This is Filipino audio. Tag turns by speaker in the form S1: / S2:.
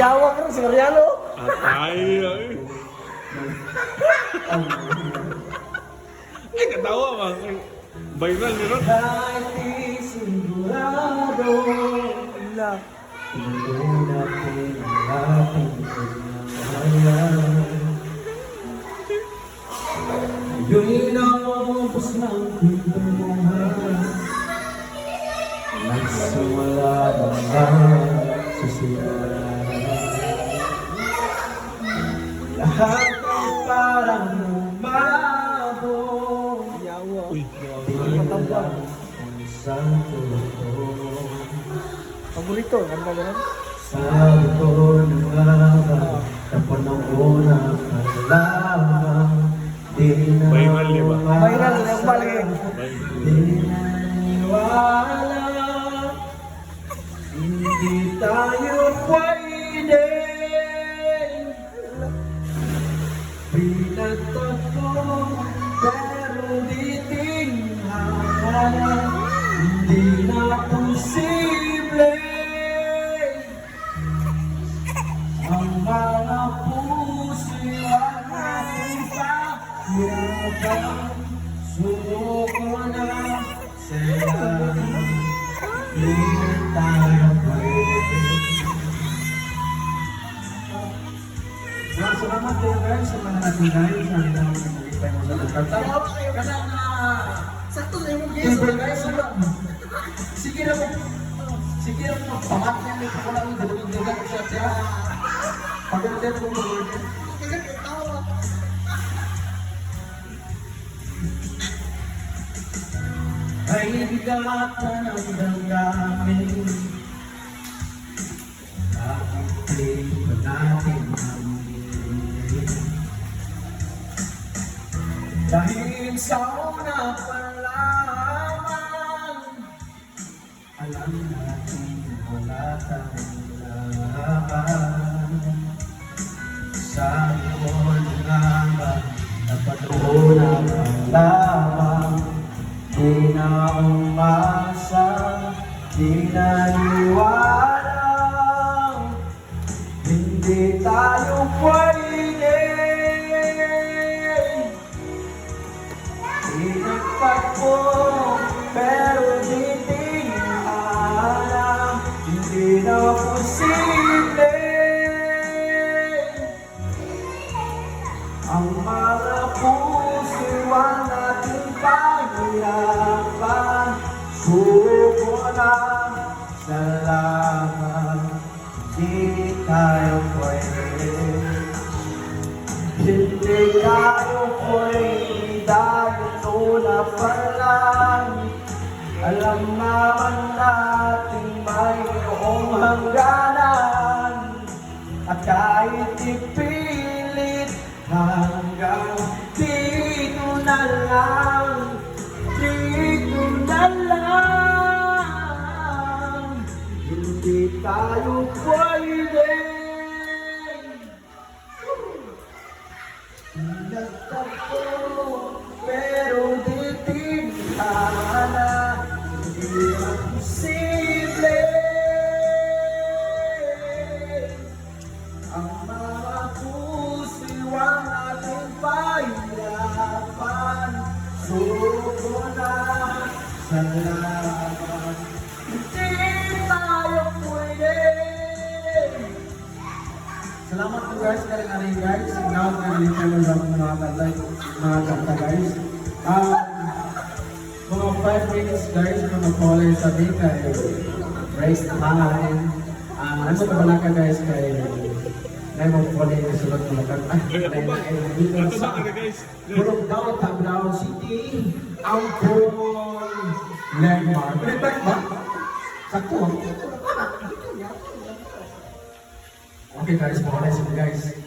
S1: Yawa bro, si Mariano.
S2: Atay. Ay, katawa ba? Viral ni Ron.
S1: Kahit di sigurado na hindi natin ang ating pagmamahalan. Yun ang ubos ng pagmamahal. Nagsimula naman sa simula. Lahat ay parang lumabo.
S2: Uy,
S1: Di mo lang kung saan totoo. Paborito, ganda ganun. Sabi ko na nga ba, napanahon na lamang. Di na
S2: Viral, di ba?
S1: Viral, yung palagi.
S2: Viral.
S1: Di naniwala, hindi tayo pwede. Pinagtagpo, pero di tinghala. Hindi na posible ang mga puso'y aking pahirapan. Suko na sila, di na tayo pwede. Salamat kayo guys sa mga natin guys. Ang nangipay mo sa nagkatawa. Kasi sakto na yung guys. Sige na mo. Sige na mo. Pamat niya may pakulang yung dagat ko siya. Pagdating mo mo. Ay bigatan ang damdamin. Bakit pa natin mamili? Dahil sa una pa lamang, alam natin wala tayong laban. Sabi ko na nga ba, napatuuna pa lamang. Di na umasa, di naniwala, hindi tayo pwede. Pinagtagpo, pero di tingala, hindi na posible ang mga puso'y nating pahirapan. Suko na sa laman, di tayo pwede. Hindi tayo pwede dahil una pa lang. Alam naman natin mayroong hangganan. At kahit ipilit hanggang dito na lang, dito na lang, hindi tayo pwede. Nagtagpo, pero di tingala, hindi na posible ang mga puso'y nating pahirapan. Suko na sa laban, hindi tayo pwede. Salamat po guys, kaling-aling guys. Now, kaling kayo lang mga kanta guys. Mga 5 minutes guys, mga follow sabi kay Raise the Line. Ano ka pala ka guys kay may mga follow na sulat mga kanta. Dito sa Purok Daw, Tablao City, Ampon, Landmark. Pwede ba? Sakto. Okay guys, mga guys.